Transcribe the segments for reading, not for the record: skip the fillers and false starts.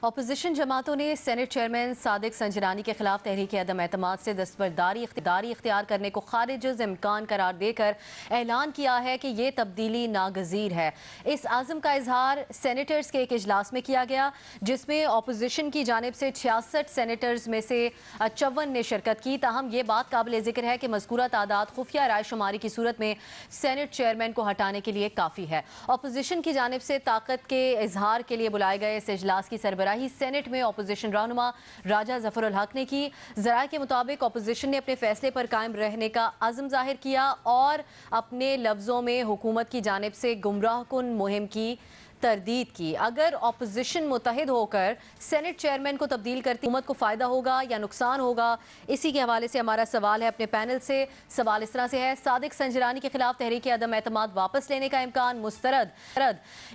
Opposition जमातों ने senate chairman Sadiq Sanjrani के खिलाफ तहरीक अदम एतमाद से दस्तबरदारी इख्तियार करने को खारिज इम्कान करार देकर ऐलान किया है कि ये तब्दीली नागजीर है। इस आज़म का इजहार सेनेटर्स के एक इजलास में किया गया, जिसमें अपोजिशन की जानिब से 66 सेनेटर्स में से 54 ने शिरकत की। ताहम ये बात काबिल जिक्र है कि मज़कूरा तादाद खुफिया राय शुमारी की सूरत में सेनेट चेयरमैन को हटाने के लिए काफ़ी है। अपोजिशन की जानिब से ताकत के इजहार के लिए बुलाए गए इस इजलास की सरबराही सेनेट में अपोजिशन रहनुमा राजा जफरुल हक ने की। जराये के मुताबिक अपोजिशन ने अपने फैसले पर कायम रहने का अज़्म जाहिर किया और अपने लफ्जों में हुकूमत की जानिब से गुमराहकुन मुहिम की तरदीद की। अगर अपोजिशन मुतहिद होकर सेनेट चेयरमैन को तब्दील करती हुकूमत को फ़ायदा होगा या नुकसान होगा, इसी के हवाले से हमारा सवाल है अपने पैनल से। सवाल इस तरह से है, सादिक संजरानी के खिलाफ तहरीक अदम एतमाद वापस लेने का इम्कान मुस्तरद,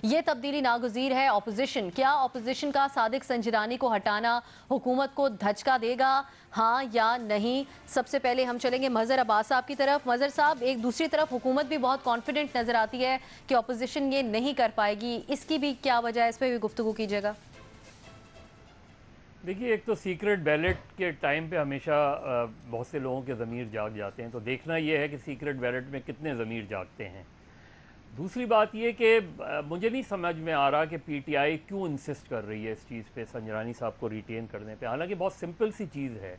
ये तब्दीली नागुज़ीर है। अपोजिशन, क्या अपोजिशन का सादिक संजरानी को हटाना हुकूमत को धचका देगा, हाँ या नहीं? सबसे पहले हम चलेंगे मज़हर अब्बास साहब की तरफ। मज़हर साहब, एक दूसरी तरफ हुकूमत भी बहुत कॉन्फिडेंट नज़र आती है कि अपोजिशन ये नहीं कर पाएगी, इसकी भी क्या वजह है, इस पर भी गुफ्तगू कीजिएगा। देखिए, एक तो सीक्रेट बैलेट के टाइम पे हमेशा बहुत से लोगों के ज़मीर जाग जाते हैं, तो देखना यह है कि सीक्रेट बैलेट में कितने ज़मीर जागते हैं। दूसरी बात यह कि मुझे नहीं समझ में आ रहा कि पीटीआई क्यों इंसिस्ट कर रही है इस चीज़ पे, संजरानी साहब को रिटेन करने पे। हालांकि बहुत सिंपल सी चीज़ है।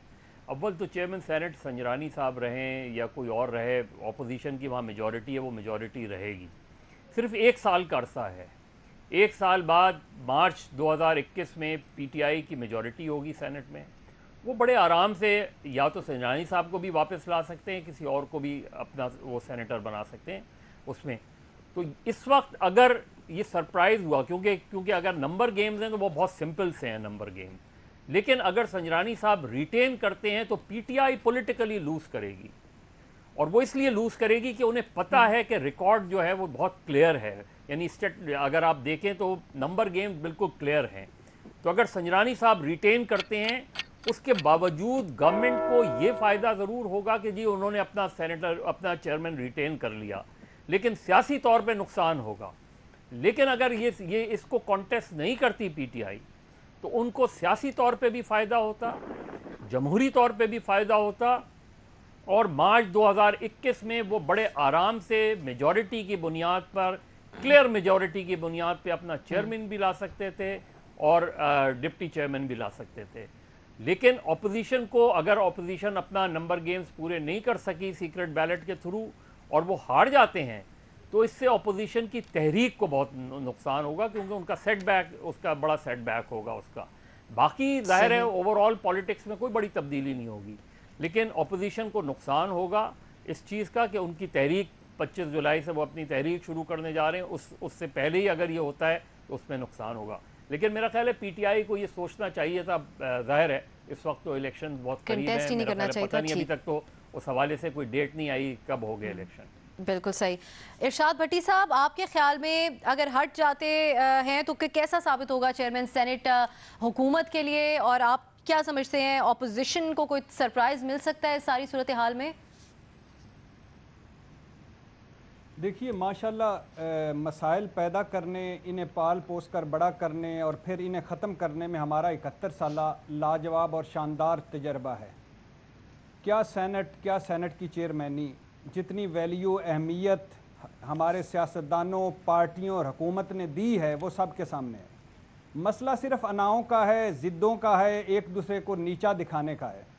अव्वल तो चेयरमैन सेनेट संजरानी साहब रहें या कोई और रहे, अपोजिशन की वहाँ मेजॉरिटी है, वो मेजॉरिटी रहेगी। सिर्फ 1 साल का अरसा है। 1 साल बाद मार्च 2021 में पीटीआई की मेजॉरिटी होगी सेनेट में। वो बड़े आराम से या तो संजरानी साहब को भी वापस ला सकते हैं, किसी और को भी अपना वो सेनेटर बना सकते हैं उसमें। तो इस वक्त अगर ये सरप्राइज़ हुआ, क्योंकि अगर नंबर गेम्स हैं तो वो बहुत सिंपल से हैं नंबर गेम, लेकिन अगर संजरानी साहब रिटेन करते हैं तो पीटीआई पॉलिटिकली लूज़ करेगी। और वो इसलिए लूज़ करेगी कि उन्हें पता है कि रिकॉर्ड जो है वो बहुत क्लियर है, यानी अगर आप देखें तो नंबर गेम्स बिल्कुल क्लियर हैं। तो अगर संजरानी साहब रिटेन करते हैं, उसके बावजूद गवर्नमेंट को ये फ़ायदा ज़रूर होगा कि जी उन्होंने अपना अपना चेयरमैन रिटेन कर लिया, लेकिन सियासी तौर पे नुकसान होगा। लेकिन अगर ये इसको कॉन्टेस्ट नहीं करती पीटीआई, तो उनको सियासी तौर पे भी फ़ायदा होता, जमहूरी तौर पे भी फ़ायदा होता, और मार्च 2021 में वो बड़े आराम से मेजॉरिटी की बुनियाद पर, क्लियर मेजॉरिटी की बुनियाद पे अपना चेयरमैन भी ला सकते थे और डिप्टी चेयरमैन भी ला सकते थे। लेकिन अपोजिशन को, अगर अपोजिशन अपना नंबर गेम्स पूरे नहीं कर सकी सीक्रेट बैलेट के थ्रू और वो हार जाते हैं, तो इससे अपोजिशन की तहरीक को बहुत नुकसान होगा, क्योंकि उनका सेटबैक, उसका बड़ा सेटबैक होगा उसका। बाकी जाहिर है ओवरऑल पॉलिटिक्स में कोई बड़ी तब्दीली नहीं होगी, लेकिन अपोजिशन को नुकसान होगा इस चीज़ का कि उनकी तहरीक 25 जुलाई से वो अपनी तहरीक शुरू करने जा रहे हैं, उससे पहले ही अगर ये होता है तो उसमें नुकसान होगा। लेकिन मेरा ख्याल है पीटीआई को ये सोचना चाहिए था। जाहिर है इस वक्त तो इलेक्शन बहुत करीब है, पता नहीं अभी तक तो उस हवाले से कोई डेट नहीं आई कब हो गए इलेक्शन। बिल्कुल सही। इरशाद भट्टी साहब, आपके ख्याल में अगर हट जाते हैं तो कैसा साबित होगा चेयरमैन सेनेट हुकूमत के लिए, और आप क्या समझते हैं ऑपोजिशन को कोई सरप्राइज मिल सकता है इस सारी सूरत हाल में? देखिए, माशाल्लाह मसाइल पैदा करने, इन्हें पाल पोस कर बड़ा करने और फिर इन्हें ख़त्म करने में हमारा 71 साल लाजवाब और शानदार तजर्बा है। क्या सेनेट की चेयरमैनी, जितनी वैल्यू अहमियत हमारे सियासतदानों, पार्टियों और हुकूमत ने दी है, वो सब के सामने है। मसला सिर्फ अनाओं का है, ज़िद्दों का है, एक दूसरे को नीचा दिखाने का है।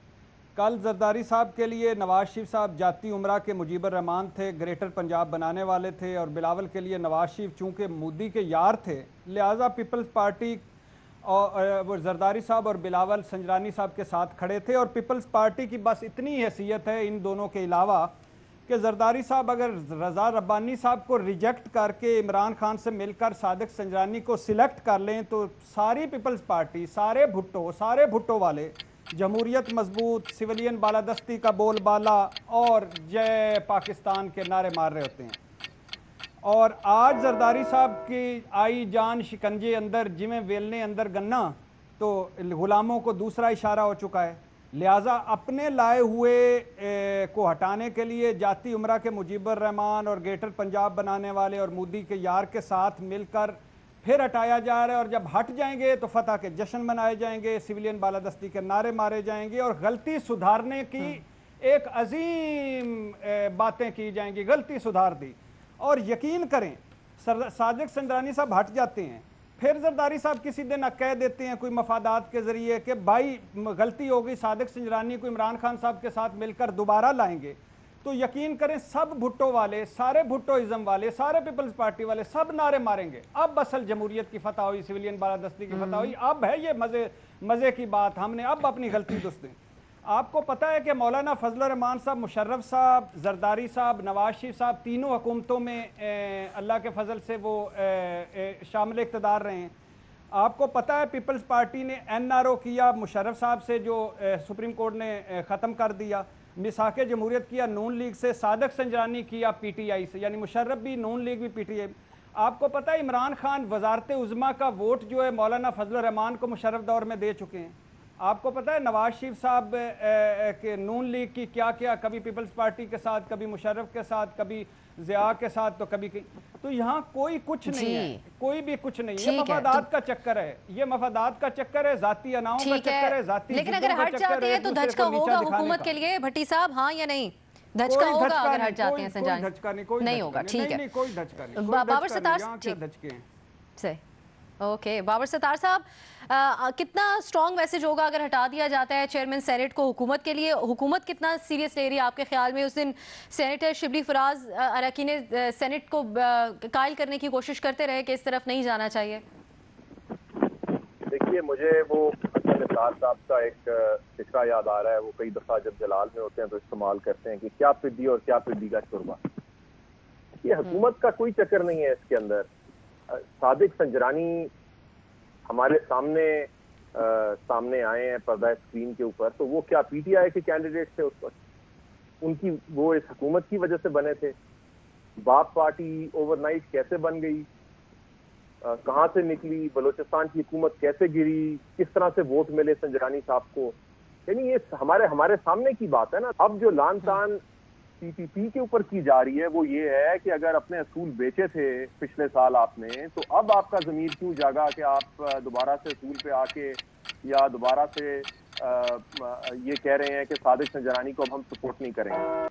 कल जरदारी साहब के लिए नवाज शरीफ साहब जाती उम्रा के मुजीबर रहमान थे, ग्रेटर पंजाब बनाने वाले थे, और बिलावल के लिए नवाज शरीफ चूँकि मोदी के यार थे, लिहाजा पीपल्स पार्टी और वो जरदारी साहब और बिलावल संजरानी साहब के साथ खड़े थे। और पीपल्स पार्टी की बस इतनी हैसियत है इन दोनों के अलावा कि जरदारी साहब अगर रज़ा रब्बानी साहब को रिजेक्ट करके इमरान खान से मिलकर सादिक संजरानी को सिलेक्ट कर लें, तो सारी पीपल्स पार्टी, सारे भुट्टो वाले जमहूरियत मजबूत, सिविलियन बालादस्ती का बोलबाला और जय पाकिस्तान के नारे मार रहे होते हैं। और आज जरदारी साहब की आई जान शिकंजे अंदर जिमें वेलने अंदर गन्ना, तो गुलामों को दूसरा इशारा हो चुका है। लिहाजा अपने लाए हुए को हटाने के लिए जाती उम्रा के मुजीबर रहमान और ग्रेटर पंजाब बनाने वाले और मोदी के यार के साथ मिलकर फिर हटाया जा रहा है, और जब हट जाएंगे तो फतह के जश्न मनाए जाएंगे, सिविलियन बालादस्ती के नारे मारे जाएंगे और गलती सुधारने की एक अजीम बातें की जाएंगी। गलती सुधार दी, और यकीन करें सादिक संजरानी साहब हट जाते हैं, फिर जरदारी साहब किसी दिन कह देते हैं कोई मफादात के जरिए कि भाई गलती हो गई, सादिक संजरानी को इमरान खान साहब के साथ मिलकर दोबारा लाएंगे, तो यकीन करें सब भुट्टो वाले, सारे भुट्टोइज्म वाले, सारे पीपल्स पार्टी वाले सब नारे मारेंगे। अब असल जमहूरियत की फतह हुई, सिविलियन बालादस्ती की फतह हुई। अब है ये मज़े की बात, हमने अब अपनी गलती दुरुस्त दी। आपको पता है कि मौलाना फजल रहमान साहब, मुशर्रफ साहब, जरदारी साहब, नवाज शरीफ साहब तीनों हुकूमतों में अल्लाह के फजल से वो शामिल इक़्तिदार रहे हैं। आपको पता है पीपल्स पार्टी ने NRO किया मुशर्रफ साहब से, जो सुप्रीम कोर्ट ने ख़त्म कर दिया। मिसाक जमहूरियत किया नून लीग से, सादिक संजरानी किया PTI से, यानी मुशर्रफ भी नून लीग भी PTI। आपको पता है इमरान खान वजारत उज़्मा का वोट जो है मौलाना फजल रहमान को मुशर्रफ दौर में दे चुके हैं। आपको पता है नवाज शरीफ साहब के नून लीग की क्या क्या, कभी पीपल्स पार्टी के साथ, कभी मुशर्रफ के साथ, कभी ज़िया के साथ, तो कभी तो यहाँ कोई कुछ नहीं है, कोई भी कुछ नहीं है। ये मफादात का चक्कर है, ये मफादात का चक्कर है, जाती अनाओं का चक्कर है, जाती। लेकिन अगर हट जाते हैं तो धचका होगा हुकूमत के लिए भट्टी साहब, हाँ या नहीं? धचका होगा अगर हट जाते हैं संजरानी? कोई धचका नहीं, कोई नहीं होगा, ठीक है। कोई धचका नहीं। बाबर सत्तार सही, ओके। बाबर सत्तार साहब, कितना स्ट्रॉन्ग मैसेज होगा अगर हटा दिया जाता है चेयरमैन सेनेट को हुकूमत के लिए? हुकूमत कितना सीरियस ले रही है आपके ख्याल में? उस दिन सेनेटर शिबली फराज अरकान सेनेट को कायल करने की कोशिश करते रहे कि इस तरफ नहीं जाना चाहिए। देखिए, मुझे वो निसार साहब का एक फिक्रा याद आ रहा है। वो कई दफ़ा जब जलाल में होते हैं तो इस्तेमाल करते हैं कि क्या पिद्दी और क्या पिद्दी का शुरबा। ये हुकूमत का कोई चक्कर नहीं है इसके अंदर। सादिक संजरानी हमारे सामने आए हैं पर्दा स्क्रीन के ऊपर, तो वो क्या PTI के कैंडिडेट थे उस वक्त? उनकी वो इस हुकूमत की वजह से बने थे। बाप पार्टी ओवरनाइट कैसे बन गई, कहाँ से निकली, बलोचिस्तान की हुकूमत कैसे गिरी, किस तरह से वोट मिले संजरानी साहब को, यानी ये हमारे सामने की बात है ना। अब जो लान तान PPP के ऊपर की जा रही है वो ये है कि अगर अपने असूल बेचे थे पिछले साल आपने, तो अब आपका ज़मीर क्यों जागा कि आप दोबारा से असूल पे आके या दोबारा से ये कह रहे हैं कि सादिक संजरानी को अब हम सपोर्ट नहीं करेंगे।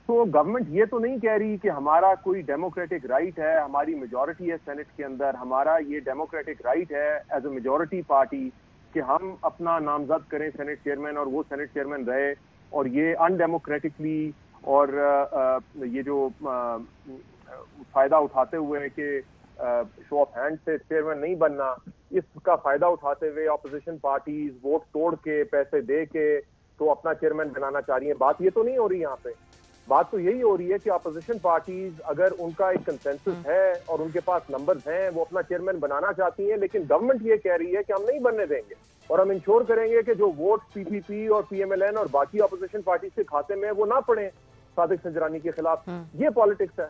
तो गवर्नमेंट ये तो नहीं कह रही कि हमारा कोई डेमोक्रेटिक राइट है, हमारी मेजॉरिटी है सेनेट के अंदर, हमारा ये डेमोक्रेटिक राइट है एज ए मेजॉरिटी पार्टी कि हम अपना नामजद करें सेनेट चेयरमैन और वो सेनेट चेयरमैन रहे, और ये अनडेमोक्रेटिकली और ये जो फायदा उठाते हुए कि शो ऑफ हैंड से चेयरमैन नहीं बनना, इसका फायदा उठाते हुए ऑपोजिशन पार्टीज वोट तोड़ के पैसे दे के तो अपना चेयरमैन बनाना चाह रही है। बात ये तो नहीं हो रही यहाँ पे। बात तो यही हो रही है कि ऑपोजिशन पार्टीज अगर उनका एक कंसेंसस है और उनके पास नंबर्स हैं, वो अपना चेयरमैन बनाना चाहती हैं, लेकिन गवर्नमेंट ये कह रही है कि हम नहीं बनने देंगे और हम इंश्योर करेंगे कि जो वोट PPP और PMLN और बाकी ऑपोजिशन पार्टीज के खाते में वो ना पड़े सादिक संजरानी के खिलाफ। ये पॉलिटिक्स है।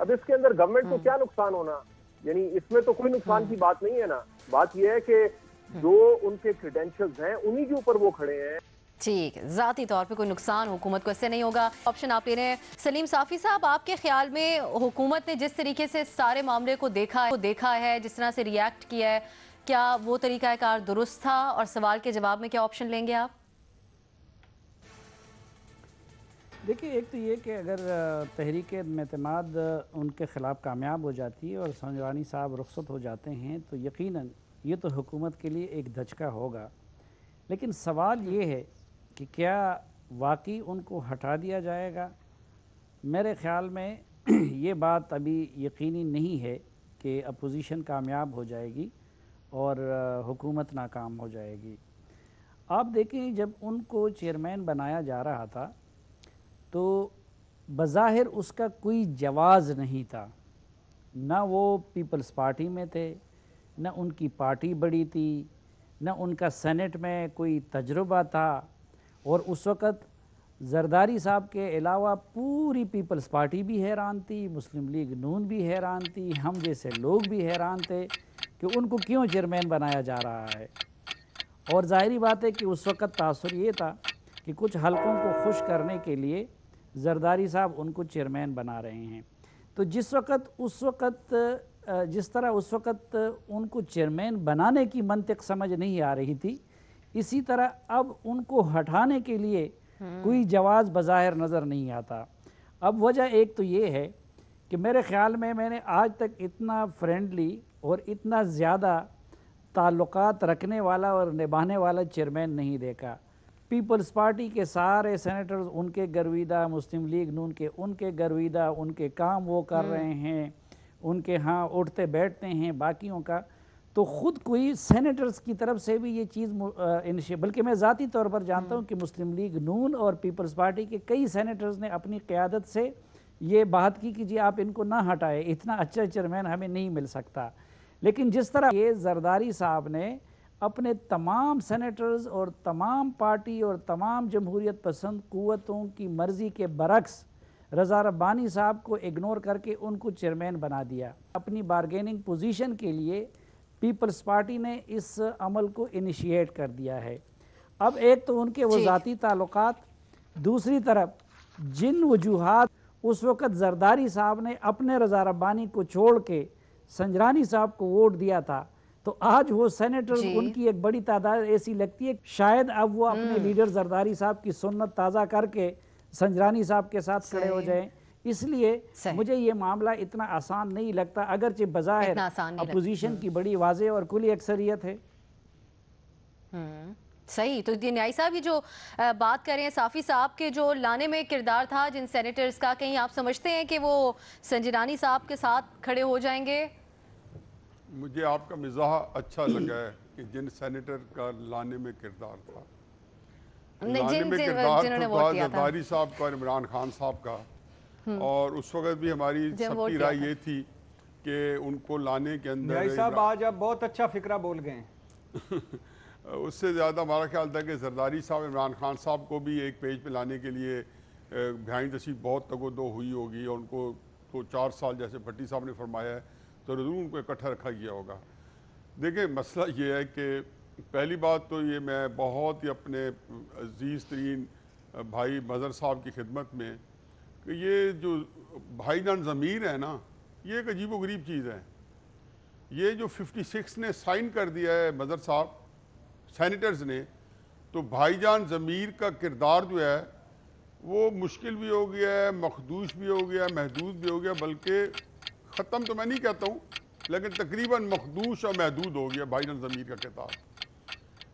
अब इसके अंदर गवर्नमेंट को क्या नुकसान होना, यानी इसमें तो कोई नुकसान की बात नहीं है ना। बात यह है कि जो उनके क्रेडेंशियल्स हैं उन्हीं के ऊपर वो खड़े हैं। ठीक, ज़ाती तौर पे कोई नुकसान हुकूमत को इससे नहीं होगा। ऑप्शन आप ले रहे हैं। सलीम साफ़ी साहब, आपके ख्याल में हुकूमत ने जिस तरीके से सारे मामले को देखा है, जिस तरह से रिएक्ट किया है, क्या वो तरीक़ाकार दुरुस्त था? और सवाल के जवाब में क्या ऑप्शन लेंगे आप? देखिए, एक तो ये कि अगर तहरीक एतमाद उनके ख़िलाफ़ कामयाब हो जाती है और संजरानी साहब रुखसत हो जाते हैं तो यकीनन ये तो हुकूमत के लिए एक धचका होगा। लेकिन सवाल ये है कि क्या वाकई उनको हटा दिया जाएगा? मेरे ख़्याल में ये बात अभी यकीनी नहीं है कि अपोजिशन कामयाब हो जाएगी और हुकूमत नाकाम हो जाएगी। आप देखें, जब उनको चेयरमैन बनाया जा रहा था तो बज़ाहिर उसका कोई जवाज़ नहीं था, ना वो पीपल्स पार्टी में थे, ना उनकी पार्टी बड़ी थी, ना उनका सेनेट में कोई तजुर्बा था, और उस वक़्त जरदारी साहब के अलावा पूरी पीपल्स पार्टी भी हैरान थी, मुस्लिम लीग नून भी हैरान थी, हम जैसे लोग भी हैरान थे कि उनको क्यों चेयरमैन बनाया जा रहा है। और ज़ाहिरी बात है कि उस वक़्त तासुर ये था कि कुछ हलकों को खुश करने के लिए जरदारी साहब उनको चेयरमैन बना रहे हैं। तो जिस वक़्त उस वक़्त जिस तरह उस वक़्त उनको चेयरमैन बनाने की मंतिक समझ नहीं आ रही थी, इसी तरह अब उनको हटाने के लिए कोई जवाज़ बज़ाहिर नज़र नहीं आता। अब वजह एक तो ये है कि मेरे ख़्याल में मैंने आज तक इतना फ्रेंडली और इतना ज़्यादा ताल्लुकात रखने वाला और निभाने वाला चेयरमैन नहीं देखा। पीपल्स पार्टी के सारे सेनेटर्स उनके गर्विदा, मुस्लिम लीग नून के उनके गर्विदा, उनके काम वो कर रहे हैं, उनके यहाँ उठते बैठते हैं बाकियों का। तो ख़ुद कोई सेनेटर्स की तरफ से भी ये चीज़ इनिशिएट, बल्कि मैं ज़ाती तौर पर जानता हूँ कि मुस्लिम लीग नून और पीपल्स पार्टी के कई सेनेटर्स ने अपनी क़यादत से ये बात की कि जी आप इनको ना हटाए, इतना अच्छा चेयरमैन हमें नहीं मिल सकता। लेकिन जिस तरह ये जरदारी साहब ने अपने तमाम सेनेटर्स और तमाम पार्टी और तमाम जमहूरियत पसंद क़ुव्वतों की मर्ज़ी के बरक्स रज़ा रब्बानी साहब को इग्नोर करके उनको चेयरमैन बना दिया, अपनी बारगेनिंग पोजीशन के लिए पीपल्स पार्टी ने इस अमल को इनिशिएट कर दिया है। अब एक तो उनके वो ज़ाती ताल्लुकात, दूसरी तरफ जिन वजूहात उस वक़्त जरदारी साहब ने अपने रज़ा रब्बानी को छोड़ के संजरानी साहब को वोट दिया था, तो आज वो सेनेटर्स उनकी एक बड़ी तादाद ऐसी लगती है शायद अब वो अपने लीडर जरदारी साहब की सुन्नत ताज़ा करके संजरानी साहब के साथ खड़े हो जाएं। इसलिए मुझे ये मामला इतना आसान नहीं लगता, अगरचे बज़ाहिर अपोजिशन की बड़ी वाज़ेह और खुली अक्सरियत है। सही। तो ये न्याय साहब, ये जो बात कर रहे हैं साफ़ी साहब के जो लाने में किरदार था जिन सेनेटर्स का, कहीं आप समझते हैं कि वो संजरानी साहब के साथ खड़े हो जाएंगे? मुझे आपका मिजाह अच्छा लगा है कि जिन सेनेटर का लाने में किरदार था, लाने में किरदार था जरदारी साहब का और इमरान खान साहब का। और उस वक्त भी हमारी सबकी राय ये थी कि उनको लाने के अंदर न्याय साहब आज आप बहुत अच्छा फिक्रा बोल गए उससे ज़्यादा हमारा ख्याल था कि जरदारी साहब इमरान खान साहब को भी एक पेज पे लाने के लिए बिहाइंड द सीन बहुत तगोदो हुई होगी और उनको तो 4 साल जैसे भट्टी साहब ने फरमाया है तो ज़रूर उनको इकट्ठा रखा गया होगा। देखिए मसला ये है कि पहली बात तो ये मैं बहुत ही अपने अजीज़ तरीन भाई मज़हर साहब की खिदमत में कि ये जो भाईजान ज़मीर है ना, ये एक अजीब व गरीब चीज़ है। ये जो 56 ने साइन कर दिया है मज़हर साहब सेनेटर्स ने, तो भाईजान ज़मीर का किरदार जो है वो मुश्किल भी हो गया है, मखदूश भी हो गया, महदूद भी हो गया, बल्कि ख़त्म तो मैं नहीं कहता हूँ लेकिन तकरीबन मखदूश और महदूद हो गया भाईजान ज़मीर का किरदार।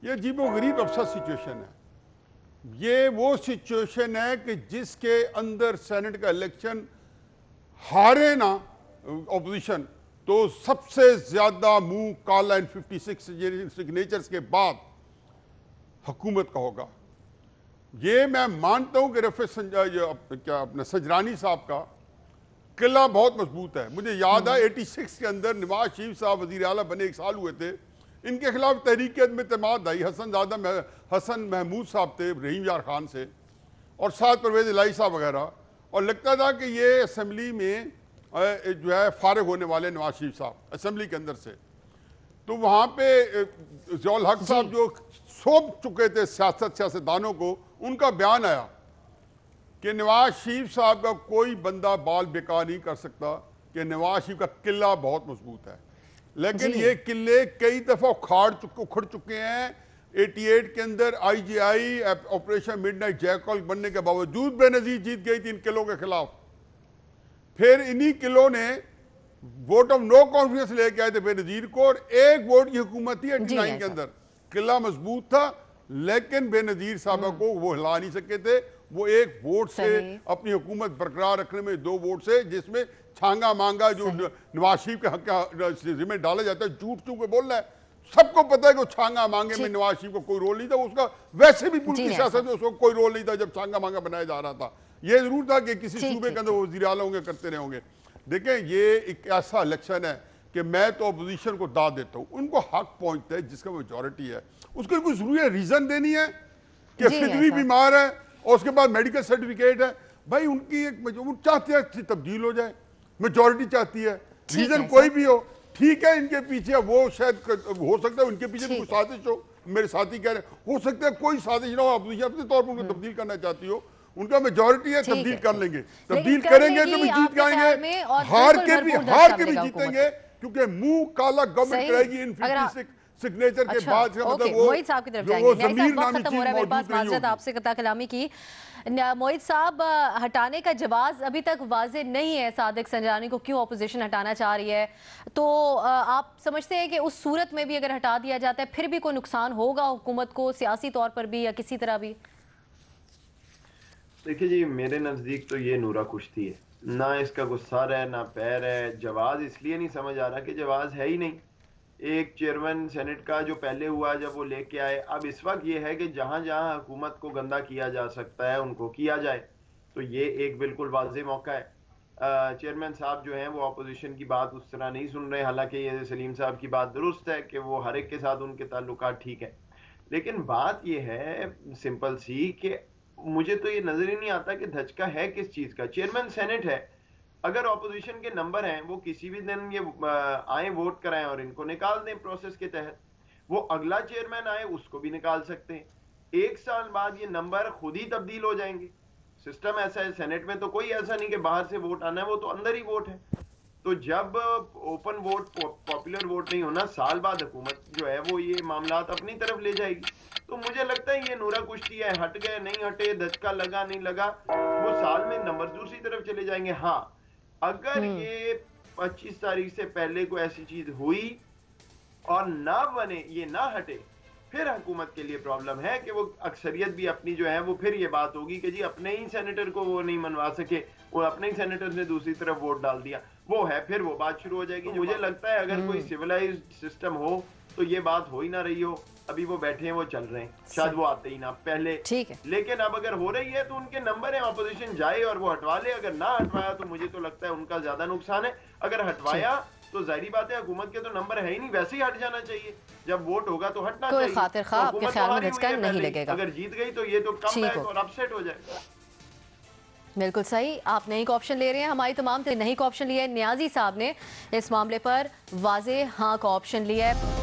ये अजीब व गरीब अफसर सिचुएशन है। ये वो सिचुएशन है कि जिसके अंदर सेनेट का इलेक्शन हारे ना अपोजिशन तो सबसे ज़्यादा मुंह काला इन 56 सिग्नेचर्स के बाद हुकूमत का होगा। ये मैं मानता हूँ कि अपने संजरानी साहब का किला बहुत मजबूत है। मुझे याद है 86 के अंदर नवाज शरीफ साहब वज़ीर आला बने 1 साल हुए थे, इनके खिलाफ तहरीक एतमाद आई, हसन महमूद साहब थे रहीम यार खान से और साथ परवेज़ इलाही साहब वगैरह, और लगता था कि ये असम्बली में जो है फारिग होने वाले नवाज शरीफ साहब असम्बली के अंदर से। तो वहाँ पे ज़ियाउल हक साहब जो सौंप चुके थे सियासतदानों को, उनका बयान आया कि नवाज शरीफ साहब का कोई बंदा बाल बेकार नहीं कर सकता, कि नवाज शरीफ का किला बहुत मजबूत है। लेकिन ये किले कई दफ़ा उखड़ चुके हैं। 88 के अंदर IGI ऑपरेशन मिडनाइट जैकॉल बनने के बावजूद बेनज़ीर जीत गई थी इन किलों के खिलाफ। फिर इन्हीं किलों ने वोट ऑफ नो कॉन्फिडेंस लेके आए थे बेनज़ीर को, और 1 वोट की हुकूमत थी 89 के अंदर। किला मजबूत था लेकिन बेनज़ीर साहब को वो हिला नहीं सके थे। वो 1 वोट से अपनी हुकूमत बरकरार रखने में 2 वोट से, जिसमें छांगा मांगा जो नवाज शरीफ के हक जिम्मे डाला जाता है, झूठ के बोल रहा है। सबको पता है कि छांगा मांगे में नवाज शरीफ को कोई रोल नहीं था, उसका वैसे भी मुल्क की सियासत में उसको कोई रोल नहीं था जब छांगा मांगा बनाया जा रहा था। ये जरूर था कि किसी सूबे के अंदर वो वज़ीर आला होंगे, करते रहे होंगे। देखें ये एक ऐसा इलेक्शन है कि मैं तो अपोजिशन को दाद देता हूँ, उनको हक पहुंचता है जिसका मेजॉरिटी है, उसको कोई जरूरी रीजन देनी है कि फितरी बीमार है और उसके बाद मेडिकल सर्टिफिकेट है। भाई उनकी एक चाहते हैं तब्दील हो जाए, मेजॉरिटी चाहती है, रीजन कोई भी हो, ठीक है। इनके पीछे वो शायद हो सकता है उनके पीछे भी कोई साजिश हो, मेरे साथी कह रहे हैं हो सकता है कोई साजिश ना हो, अपोजिशन अपने तौर पर उनको तब्दील करना चाहती हो, उनका मेजॉरिटी है, तब्दील कर लेंगे, तब्दील करेंगे तो भी जीत जाएंगे, हार के भी जीतेंगे। क्योंकि मुंह काला गवर्नमेंट रहेगी इन 56 सिग्नेचर के बाद। मतलब वो मोहित साहब की तरफ जाएंगे। न्याय साहब वक्त खत्म हो रहा है मेरे पास, माजरत आपसे कता कलामी की। मोहित साहब, हटाने का जवाब अभी तक वाजे नहीं है सादिक संजरानी को क्यों अपोजिशन हटाना चाह रही है, तो आप समझते हैं कि उस सूरत में भी अगर हटा दिया जाता है फिर भी कोई नुकसान होगा हुकूमत को सियासी तौर पर भी या किसी तरह भी? देखिए जी, मेरे नज़दीक तो ये नूरा कुश्ती है, ना इसका गुस्सार है ना पैर है। जवाज इसलिए नहीं समझ आ रहा कि जवाज है ही नहीं। एक चेयरमैन सेनेट का जो पहले हुआ जब वो लेके आए, अब इस वक्त ये है कि जहां जहां हुकूमत को गंदा किया जा सकता है उनको किया जाए, तो ये एक बिल्कुल वाज़ेह मौका है। चेयरमैन साहब जो हैं वो अपोजिशन की बात उस तरह नहीं सुन रहे, हालांकि ये सलीम साहब की बात दुरुस्त है कि वो हर एक के साथ उनके ताल्लुकात ठीक है, लेकिन बात ये है सिंपल सी कि मुझे तो ये नजर ही नहीं आता कि धचका है किस चीज का। चेयरमैन सेनेट है, अगर ऑपोजिशन के नंबर हैं वो किसी भी दिन ये आए वोट कराएं और इनको निकाल दें प्रोसेस के तहत, वो अगला चेयरमैन आए उसको भी निकाल सकते हैं। 1 साल बाद ये नंबर खुद ही तब्दील हो जाएंगे। सिस्टम ऐसा है सेनेट में, तो कोई ऐसा नहीं कि बाहर से वोट आना है, वो तो अंदर ही वोट है। तो जब ओपन वोट पॉपुलर वोट नहीं होना, साल बाद हुकूमत जो है वो ये मामलात अपनी तरफ ले जाएगी। तो मुझे लगता है ये नूरा कुश्ती है, हट गए नहीं हटे, धचका लगा नहीं लगा, वो साल में नंबर दूसरी तरफ चले जाएंगे। हाँ, अगर ये 25 तारीख से पहले कोई ऐसी चीज हुई और ना बने, ये ना हटे, फिर हुकूमत के लिए प्रॉब्लम है कि वो अक्सरियत भी अपनी जो है वो फिर ये बात होगी कि जी अपने ही सेनेटर को वो नहीं मनवा सके, वो अपने ही सेनेटर ने दूसरी तरफ वोट डाल दिया, वो है फिर वो बात शुरू हो जाएगी। मुझे लगता है अगर कोई सिविलाइज्ड सिस्टम हो तो ये बात हो ही ना रही हो। अभी वो बैठे हैं, वो चल रहे हैं, शायद वो आते ही ना पहले, ठीक है। लेकिन अब अगर हो रही है तो उनके नंबर है, ऑपोजिशन जाए और वो हटवा ले। अगर ना हटवाया तो मुझे तो लगता है उनका ज्यादा नुकसान है। अगर हटवाया तो जाहिर बात है हुकूमत के तो नंबर है ही नहीं, वैसे ही हट जाना चाहिए। जब वोट होगा तो हटना चाहिए। कोई खातिर खा आपके ख्याल में धचका नहीं लगेगा। अगर जीत गई तो ये तो कम है और अपसेट हो जाएगा। बिल्कुल सही, आप नहीं का ऑप्शन ले रहे हैं। हमारी तमाम नहीं का ऑप्शन लिया है। न्याजी साहब ने इस मामले पर वाजे हाँ का ऑप्शन लिया है।